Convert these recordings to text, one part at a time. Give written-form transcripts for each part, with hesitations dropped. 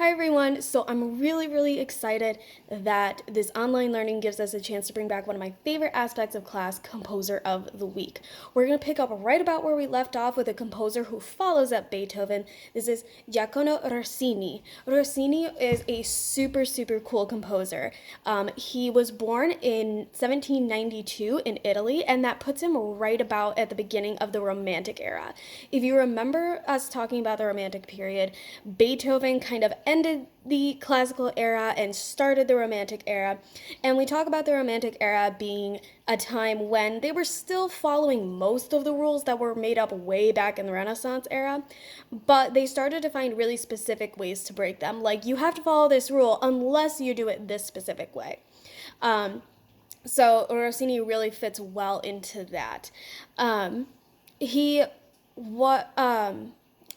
Hi everyone, so I'm really excited that this online learning gives us a chance to bring back one of my favorite aspects of class, Composer of the Week. We're going to pick up right about where we left off with a composer who follows up Beethoven. This is Gioachino Rossini. Rossini is a super cool composer. He was born in 1792 in Italy, and that puts him right about at the beginning of the Romantic era. If you remember us talking about the Romantic period, Beethoven kind of ended the classical era and started the Romantic era. And we talk about the Romantic era being a time when they were still following most of the rules that were made up way back in the Renaissance era, but they started to find really specific ways to break them. Like, you have to follow this rule unless you do it this specific way. So Rossini really fits well into that. He what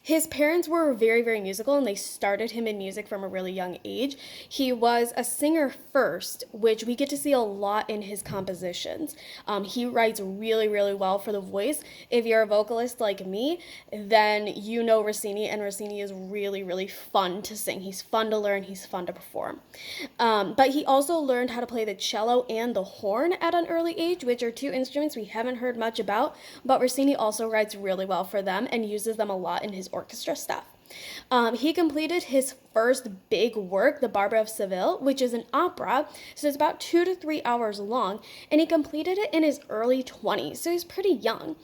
His parents were very musical, and they started him in music from a really young age. He was a singer first, which we get to see a lot in his compositions. He writes really well for the voice. If you're a vocalist like me, then you know Rossini, and Rossini is really fun to sing. He's fun to learn, he's fun to perform. But he also learned how to play the cello and the horn at an early age, which are two instruments we haven't heard much about, but Rossini also writes really well for them and uses them a lot in his orchestra stuff. He completed his first big work, The Barber of Seville, which is an opera, so it's about 2 to 3 hours long, and he completed it in his early 20s, so he's pretty young.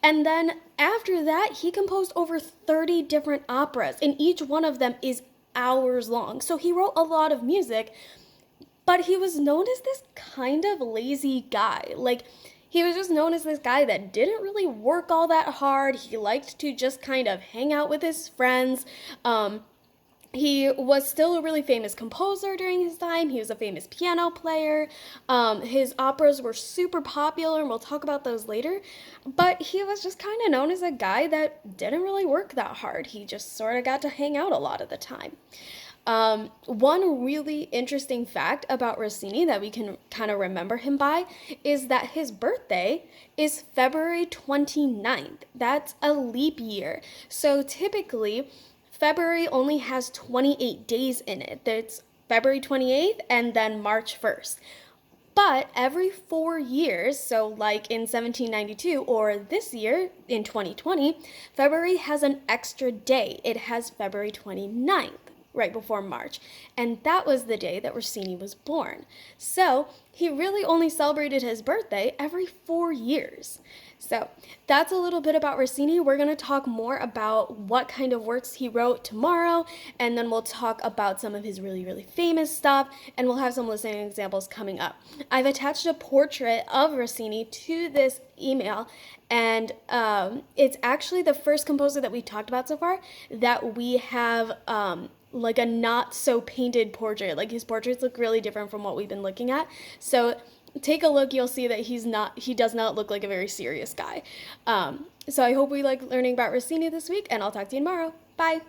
And then after that, he composed over 30 different operas, and each one of them is hours long. So he wrote a lot of music, but he was known as this kind of lazy guy. Like, he was just known as this guy that didn't really work all that hard. He liked to just kind of hang out with his friends. He was still a really famous composer during his time. He was a famous piano player. His operas were super popular, and we'll talk about those later. But he was just kind of known as a guy that didn't really work that hard. He just sort of got to hang out a lot of the time. One really interesting fact about Rossini that we can kind of remember him by is that his birthday is February 29th. That's a leap year. So typically, February only has 28 days in it. There's February 28th and then March 1st. But every 4 years, so like in 1792 or this year in 2020, February has an extra day. It has February 29th. Right before March, and that was the day that Rossini was born. So he really only celebrated his birthday every 4 years. So that's a little bit about Rossini. We're going to talk more about what kind of works he wrote tomorrow, and then we'll talk about some of his really famous stuff, and we'll have some listening examples coming up. I've attached a portrait of Rossini to this email, and it's actually the first composer that we talked about so far that we have like a not so painted portrait. Like, his portraits look really different from what we've been looking at. So take a look, you'll see that he does not look like a very serious guy. So I hope we like learning about Rossini this week, and I'll talk to you tomorrow. Bye.